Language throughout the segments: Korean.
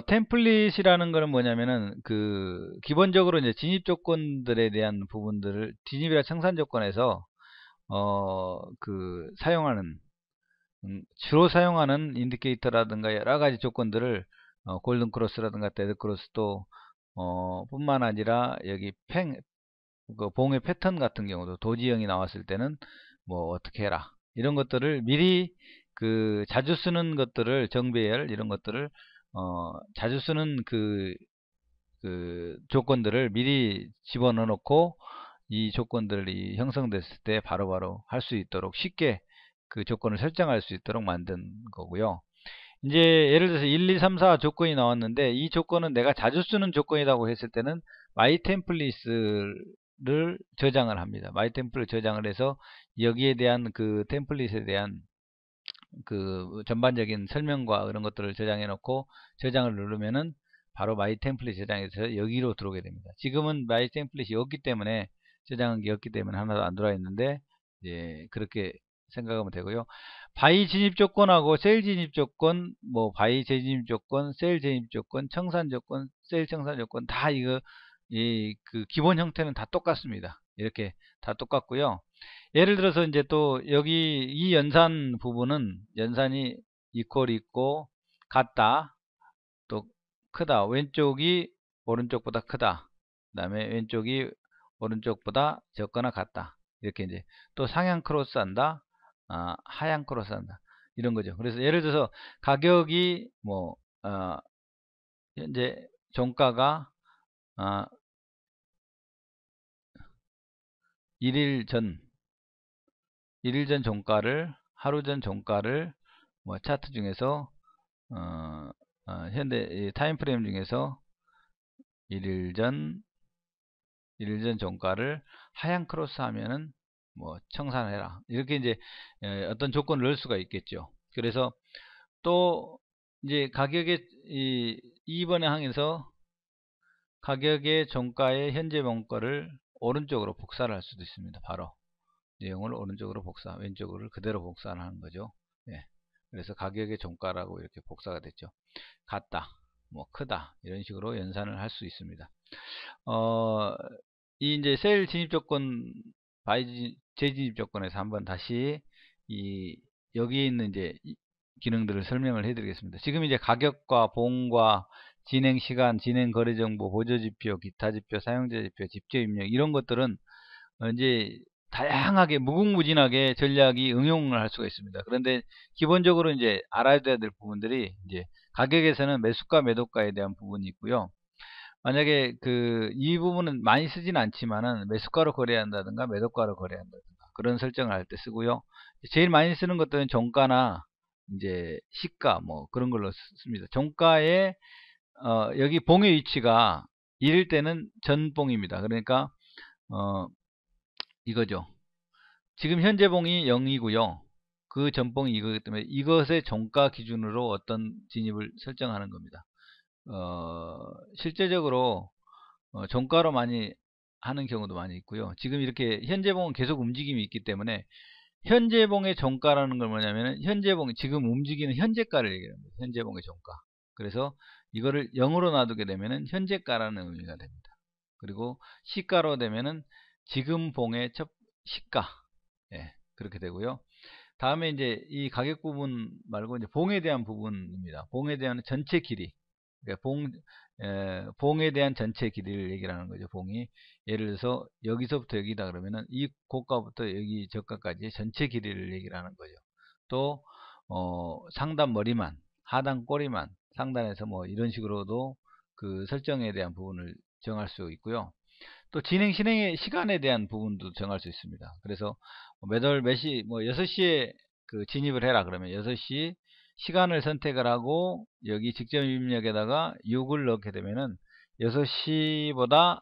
템플릿이라는 거는 뭐냐면은 기본적으로 이제 진입 조건들에 대한 부분들을 진입이나 청산 조건에서 사용하는 주로 사용하는 인디케이터라든가 여러 가지 조건들을 골든 크로스라든가 데드 크로스도 뿐만 아니라 여기 봉의 패턴 같은 경우도 도지형이 나왔을 때는 뭐 어떻게 해라 이런 것들을 미리 자주 쓰는 것들을 정배열 이런 것들을 자주 쓰는 조건들을 미리 집어넣어 놓고 이 조건들이 형성됐을 때 바로바로 할 수 있도록 쉽게 그 조건을 설정할 수 있도록 만든 거고요. 이제 예를 들어서 1, 2, 3, 4 조건이 나왔는데 이 조건은 내가 자주 쓰는 조건이라고 했을 때는 마이 템플릿을 저장을 합니다. 마이 템플릿 저장을 해서 여기에 대한 그 템플릿에 대한 전반적인 설명과 그런 것들을 저장해 놓고 저장을 누르면은 바로 마이 템플릿 저장해서 여기로 들어오게 됩니다. 지금은 마이 템플릿이 없기 때문에 저장한 게 없기 때문에 하나도 안 들어와 있는데 예, 그렇게 생각하면 되고요. 바이 진입 조건하고 셀 진입 조건, 뭐 바이 재진입 조건, 셀 재진입 조건, 청산 조건, 셀 청산 조건 다 이거 기본 형태는 다 똑같습니다. 이렇게 다 똑같고요. 예를 들어서 이제 또 여기 이 연산 부분은 연산이 이퀄 있고 같다 또 크다 왼쪽이 오른쪽보다 크다 그 다음에 왼쪽이 오른쪽보다 적거나 같다 이렇게 이제 또 상향 크로스 한다 하향 크로스 한다 이런 거죠. 그래서 예를 들어서 가격이 뭐 현재 종가가 1일 전 1일 전 종가를 하루 전 종가를 뭐 차트 중에서 현대 타임프레임 중에서 1일 전 종가를 하향 크로스 하면은 뭐 청산해라 이렇게 이제 어떤 조건을 넣을 수가 있겠죠. 그래서 또 이제 가격의 2번의 항에서 가격의 종가의 현재 원가를 오른쪽으로 복사를 할 수도 있습니다. 바로 내용을 오른쪽으로 복사, 왼쪽으로 그대로 복사를 하는 거죠. 예. 그래서 가격의 종가라고 이렇게 복사가 됐죠. 같다, 뭐 크다 이런 식으로 연산을 할 수 있습니다. 이 이제 셀 진입 조건, 바이 재진입 조건에서 한번 다시 여기에 있는 이제 기능들을 설명을 해드리겠습니다. 지금 이제 가격과 봉과 진행 시간, 진행 거래 정보, 보조 지표, 기타 지표, 사용자 지표, 집재 입력 이런 것들은 이제 다양하게 무궁무진하게 전략이 응용을 할 수가 있습니다. 그런데 기본적으로 이제 알아야 될 부분들이 이제 가격에서는 매수가 매도가에 대한 부분이 있고요. 만약에 이 부분은 많이 쓰진 않지만은 매수가로 거래한다든가 매도가로 거래한다든가 그런 설정을 할 때 쓰고요. 제일 많이 쓰는 것들은 종가나 이제 시가 뭐 그런 걸로 씁니다. 종가에 여기 봉의 위치가 1일 때는 전봉입니다. 그러니까 이거죠. 지금 현재 봉이 0이고요. 그 전봉이 이거기 때문에 이것의 종가 기준으로 어떤 진입을 설정하는 겁니다. 실제적으로 종가로 많이 하는 경우도 많이 있고요. 지금 이렇게 현재봉은 계속 움직임이 있기 때문에 현재봉의 종가라는 걸 뭐냐면은 현재봉이 지금 움직이는 현재가를 얘기합니다. 현재봉의 종가. 그래서 이거를 0으로 놔두게 되면은 현재가라는 의미가 됩니다. 그리고 시가로 되면은 지금 봉의 시가. 예, 그렇게 되고요. 다음에 이제 이 가격 부분 말고 이제 봉에 대한 부분입니다. 봉에 대한 전체 길이. 그러니까 봉에 대한 전체 길이를 얘기를 하는 거죠. 봉이 예를 들어서 여기서부터 여기다 그러면은 이 고가부터 여기 저가까지 전체 길이를 얘기를 하는 거죠. 또 상단 머리만, 하단 꼬리만, 상단에서 뭐 이런 식으로도 그 설정에 대한 부분을 정할 수 있고요. 또 진행의 시간에 대한 부분도 정할 수 있습니다. 그래서 매달 몇시 뭐 6시에 진입을 해라 그러면 6시 시간을 선택을 하고 여기 직접 입력에다가 6을 넣게 되면은 6시보다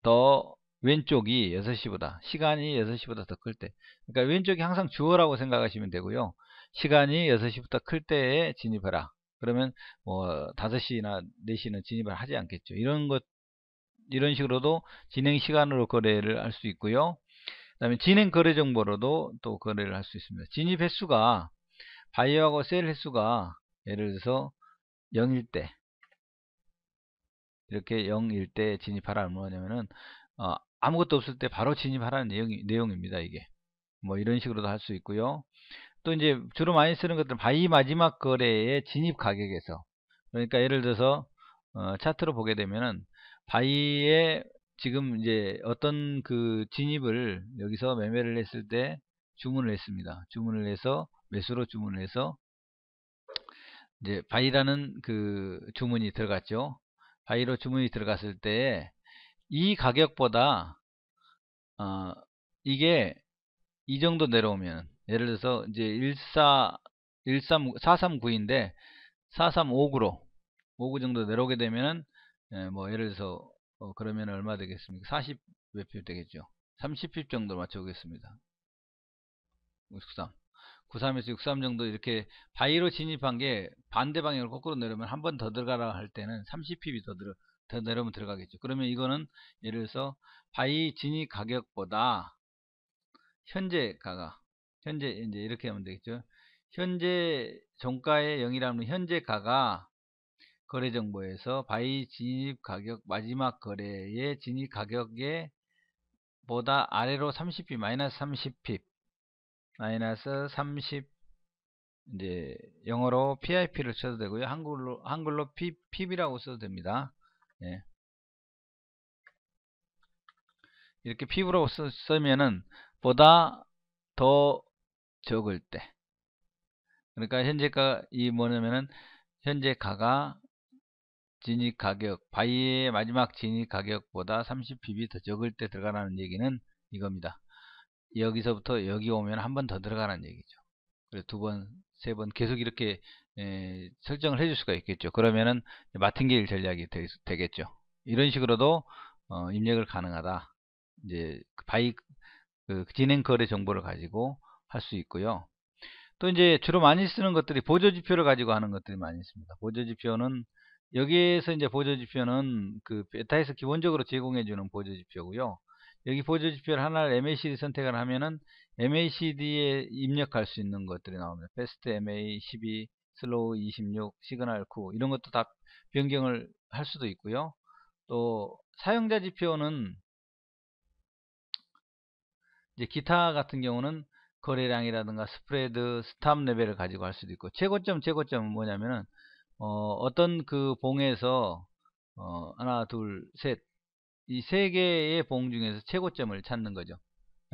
더 왼쪽이 6시보다 시간이 6시보다 더 클 때 그러니까 왼쪽이 항상 주어라고 생각하시면 되고요. 시간이 6시부터 클 때에 진입해라. 그러면 뭐 5시나 4시는 진입을 하지 않겠죠. 이런 식으로도 진행 시간으로 거래를 할 수 있고요. 그 다음에 진행 거래 정보로도 또 거래를 할 수 있습니다. 진입 횟수가 바이어하고 셀 횟수가 예를 들어서 0일 때 이렇게 0일 때 진입하라는 뭐냐면은 아무것도 없을 때 바로 진입하라는 내용입니다. 이게 뭐 이런 식으로도 할 수 있고요. 또 이제 주로 많이 쓰는 것들은 바이 마지막 거래의 진입 가격에서, 그러니까 예를 들어서 차트로 보게 되면은 바이의 지금 이제 어떤 그 진입을 여기서 매매를 했을 때 주문을 했습니다. 주문을 해서 매수로 주문을 해서 이제 바이라는 그 주문이 들어갔죠. 바이로 주문이 들어갔을 때 이 가격보다 이게 이 정도 내려오면, 예를 들어서 이제 439인데 435구로 5구 정도 내려오게 되면은 뭐 예를 들어서 그러면 얼마 되겠습니까? 40 몇 핍 되겠죠. 30핍 정도 맞춰보겠습니다. 93 93에서 63 정도 이렇게 바이로 진입한 게 반대 방향으로 거꾸로 내려오면 한 번 더 들어가라 할 때는 30핍이 더 내려오면 들어가겠죠. 그러면 이거는 예를 들어서 바이 진입 가격보다 현재 이제 이렇게 하면 되겠죠. 현재 종가의 0이라면 현재 가가 거래정보에서 바이 진입 가격 마지막 거래의 진입 가격에 보다 아래로 30핍 마이너스 30핍 마이너스 30, 이제 영어로 PIP를 써도 되고요. 한글로 핍이라고 써도 됩니다. 예. 이렇게 핍으로 쓰면은 보다 더 적을 때, 그러니까 현재가 이 뭐냐면은 현재 가가 진입 가격, 바이의 마지막 진입 가격보다 30핍이 더 적을 때 들어가라는 얘기는 이겁니다. 여기서부터 여기 오면 한 번 더 들어가라는 얘기죠. 그래서 두 번, 세 번 계속 이렇게 설정을 해줄 수가 있겠죠. 그러면은 마틴게일 전략이 되겠죠. 이런 식으로도 입력을 가능하다. 이제 바이 그 진행 거래 정보를 가지고 할 수 있고요. 또 이제 주로 많이 쓰는 것들이 보조지표를 가지고 하는 것들이 많이 있습니다. 보조지표는 여기에서 이제 보조지표는 그 베타에서 기본적으로 제공해주는 보조지표고요. 여기 보조지표를 하나를 MACD 선택을 하면은 MACD에 입력할 수 있는 것들이 나옵니다. 패스트 MA 12, 슬로우 26, 시그널 9 이런 것도 다 변경을 할 수도 있고요. 또 사용자 지표는 이제 기타 같은 경우는 거래량이라든가 스프레드, 스탑 레벨을 가지고 할 수도 있고, 최고점은 뭐냐면은 어떤 그 봉에서 하나, 둘, 셋, 이 세 개의 봉 중에서 최고점을 찾는 거죠.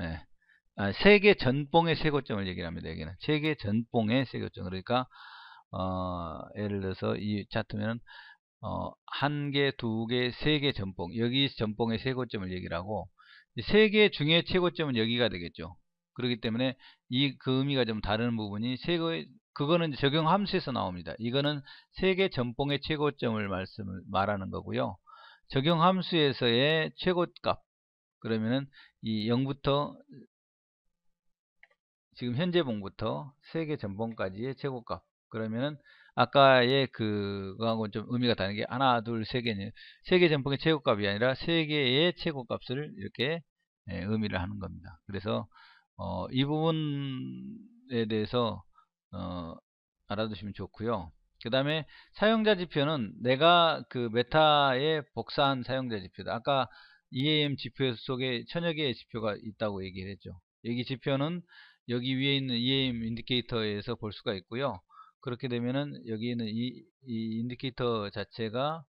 예. 세 개 전봉의 최고점을 얘기를 합니다. 여기는 세 개 전봉의 최고점. 그러니까 예를 들어서 이 차트면 한 개, 두 개, 세 개 전봉, 여기 전봉의 최고점을 얘기를 하고, 세 개 중에 최고점은 여기가 되겠죠. 그렇기 때문에 그 의미가 좀 다른 부분이 그거는 적용 함수에서 나옵니다. 이거는 세 개 전봉의 최고점을 말하는 거고요. 적용 함수에서의 최고값, 그러면은 이 0부터 지금 현재 봉부터 세 개 전봉까지의 최고값, 그러면은 아까의 그거하고 좀 의미가 다른 게 하나, 둘, 세 개는 세 개 전봉의 최고값이 아니라 세 개의 최고값을 이렇게 의미를 하는 겁니다. 그래서 이 부분에 대해서 알아두시면 좋고요. 그 다음에 사용자 지표는 내가 그 메타에 복사한 사용자 지표다. 아까 EAM 지표 속에 천여 개의 지표가 있다고 얘기를 했죠. 여기 지표는 여기 위에 있는 EAM 인디케이터에서 볼 수가 있고요. 그렇게 되면은 여기 있는 이 인디케이터 자체가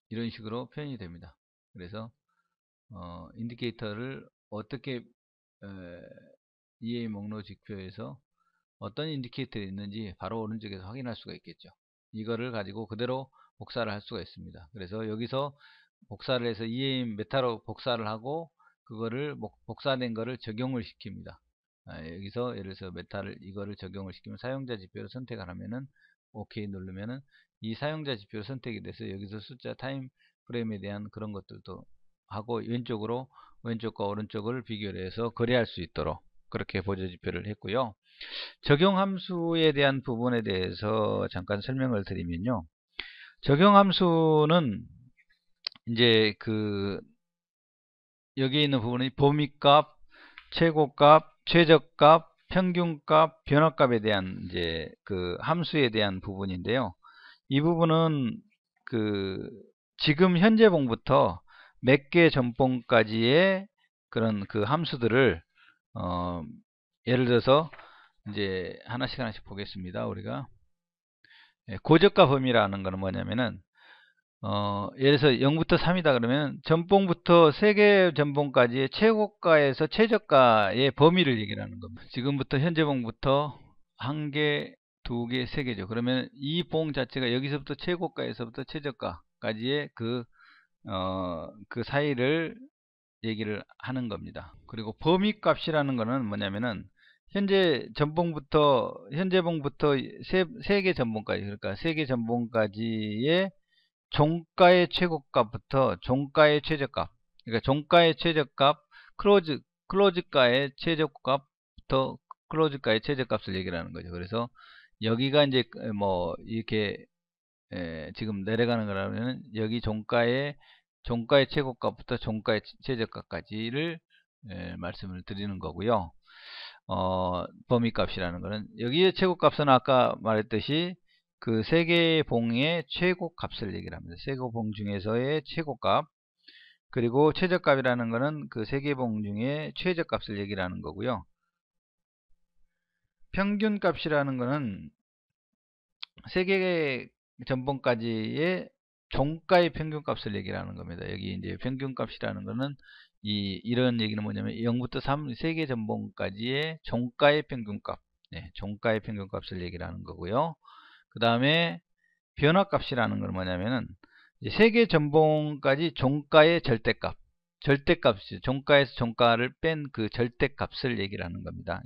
이런 식으로 표현이 됩니다. 그래서 인디케이터를 어떻게 EAM 목록 지표에서 어떤 인디케이터가 있는지 바로 오른쪽에서 확인할 수가 있겠죠. 이거를 가지고 그대로 복사를 할 수가 있습니다. 그래서 여기서 복사를 해서 EAM 메타로 복사를 하고 그거를 복사된 거를 적용을 시킵니다. 여기서 예를 들어서 메타를 이거를 적용을 시키면 사용자 지표를 선택을 하면은 OK 누르면은 이 사용자 지표로 선택이 돼서 여기서 숫자 타임 프레임에 대한 그런 것들도 하고 왼쪽과 오른쪽을 비교를 해서 거래할 수 있도록 그렇게 보조 지표를 했고요. 적용 함수에 대한 부분에 대해서 잠깐 설명을 드리면요. 적용 함수는 이제 여기에 있는 부분이 범위값, 최고값, 최저값, 평균값, 변화값에 대한 이제 그 함수에 대한 부분인데요. 이 부분은 그 지금 현재 봉부터 몇 개 전봉까지의 그런 그 함수들을 예를 들어서 이제 하나씩 보겠습니다. 우리가 고저가 범위라는 거는 뭐냐면은 예를 들어서 0부터 3이다 그러면 전봉부터 3개 전봉까지의 최고가에서 최저가의 범위를 얘기를 하는 겁니다. 지금부터 현재봉부터 1개, 2개, 3개죠. 그러면 이 봉 자체가 여기서부터 최고가에서부터 최저가까지의 그 사이를 얘기를 하는 겁니다. 그리고 범위값이라는 거는 뭐냐면은 현재봉부터 3개 전봉까지, 그러니까 3개 전봉까지의 종가의 최고값부터 종가의 최저값, 그러니까 종가의 최저값, 클로즈가의 최저값부터 클로즈가의 최저값을 얘기를 하는 거죠. 그래서 여기가 이제 뭐 이렇게 지금 내려가는 거라면 여기 종가의 최고값부터 종가의 최저가까지를 말씀을 드리는 거고요. 범위값이라는 거는 여기의 최고값은 아까 말했듯이 그 세 개의 봉의 최고값을 얘기를 합니다. 세 개 봉 중에서의 최고값, 그리고 최저값이라는 거는 그 세 개 봉 중에 최저값을 얘기를 하는 거고요. 평균값이라는 거는 세 개의 전봉까지의 종가의 평균값을 얘기를 하는 겁니다. 여기 이제 평균값이라는 거는 이런 얘기는 뭐냐면 0부터 3, 3개 전봉까지의 종가의 평균값, 종가의 평균값을 얘기를 하는 거고요. 그 다음에 변화값이라는 건 뭐냐면은 3개 전봉까지 종가의 절대값이죠. 종가에서 종가를 뺀 그 절대값을 얘기를 하는 겁니다.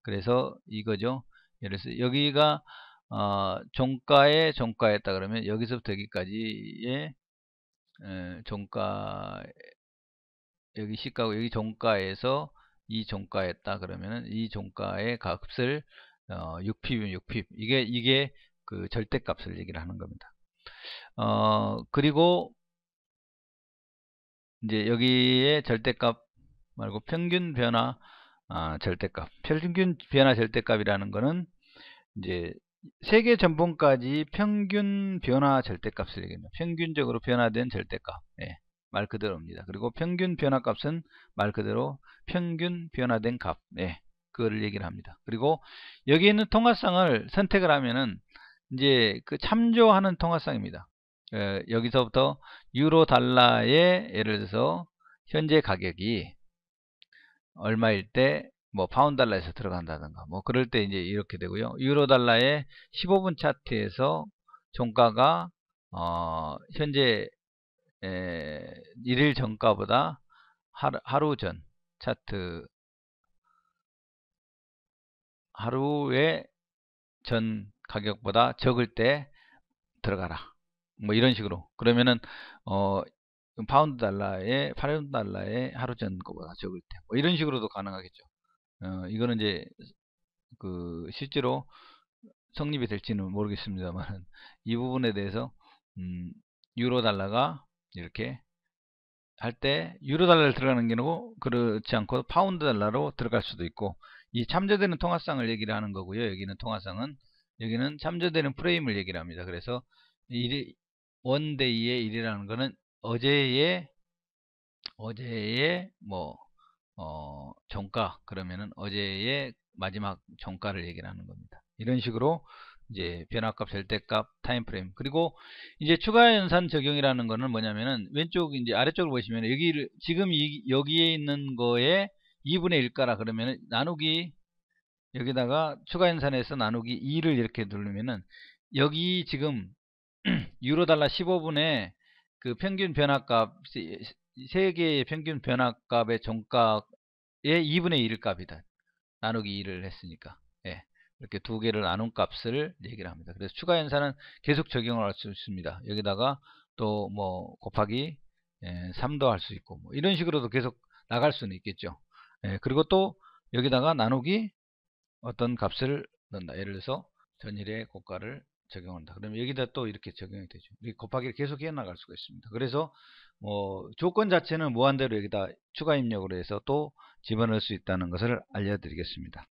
그래서 이거죠. 예를 들어서 여기가 종가였다 그러면 여기서부터 여기까지의 종가, 여기 시가고 여기 종가에서 이 종가였다 그러면은 이 종가의 값을 6핍이면 6핍, 이게 그 절대값을 얘기를 하는 겁니다. 그리고 이제 여기에 절대값 말고 평균 변화 절대값, 평균 변화 절대값이라는 거는 이제 세계 전봉까지 평균 변화 절대값을 얘기합니다. 평균적으로 변화된 절대값, 말 그대로입니다. 그리고 평균 변화값은 말 그대로 평균 변화된 값, 그거를 얘기를 합니다. 그리고 여기 있는 통화상을 선택을 하면은 이제 그 참조하는 통화상입니다. 여기서부터 유로 달러의 예를 들어서 현재 가격이 얼마일 때 뭐 파운드 달러에서 들어간다든가 뭐 그럴 때 이제 이렇게 되고요. 유로 달러의 15분 차트에서 종가가 현재 1일 정가보다 하루 전 차트 하루의 전 가격보다 적을 때 들어가라. 뭐 이런 식으로. 그러면은 파운드 달러의 하루 전 거보다 적을 때 뭐 이런 식으로도 가능하겠죠. 이거는 이제 그 실제로 성립이 될지는 모르겠습니다만 이 부분에 대해서 유로 달러가 이렇게 할 때 유로 달러를 들어가는 경우 그렇지 않고 파운드 달러로 들어갈 수도 있고, 이 참조되는 통화상을 얘기를 하는 거고요. 여기는 참조되는 프레임을 얘기를 합니다. 그래서 원데이의 일이라는 거는 어제의 뭐 종가, 그러면은 어제의 마지막 종가를 얘기를 하는 겁니다. 이런 식으로 이제 변화값, 절대값, 타임프레임, 그리고 이제 추가 연산 적용이라는 거는 뭐냐면은 왼쪽 이제 아래쪽을 보시면 여기를 지금 여기에 있는 거에 2분의 1가라 그러면은 나누기, 여기다가 추가 연산해서 나누기 2를 이렇게 누르면은 여기 지금 유로 달러 15분의 그 평균 변화값, 세 개의 평균 변화값의 종가의 2분의 1 값이다. 나누기 2를 했으니까. 이렇게 두 개를 나눈 값을 얘기를 합니다. 그래서 추가 연산은 계속 적용을 할 수 있습니다. 여기다가 또 뭐 곱하기 3도 할 수 있고 뭐 이런 식으로도 계속 나갈 수는 있겠죠. 그리고 또 여기다가 나누기 어떤 값을 넣는다. 예를 들어서 전일의 고가를 적용한다. 그러면 여기다 또 이렇게 적용이 되죠. 이렇게 곱하기를 계속 해 나갈 수가 있습니다. 그래서 뭐 조건 자체는 무한대로 여기다 추가 입력으로 해서 또 집어넣을 수 있다는 것을 알려드리겠습니다.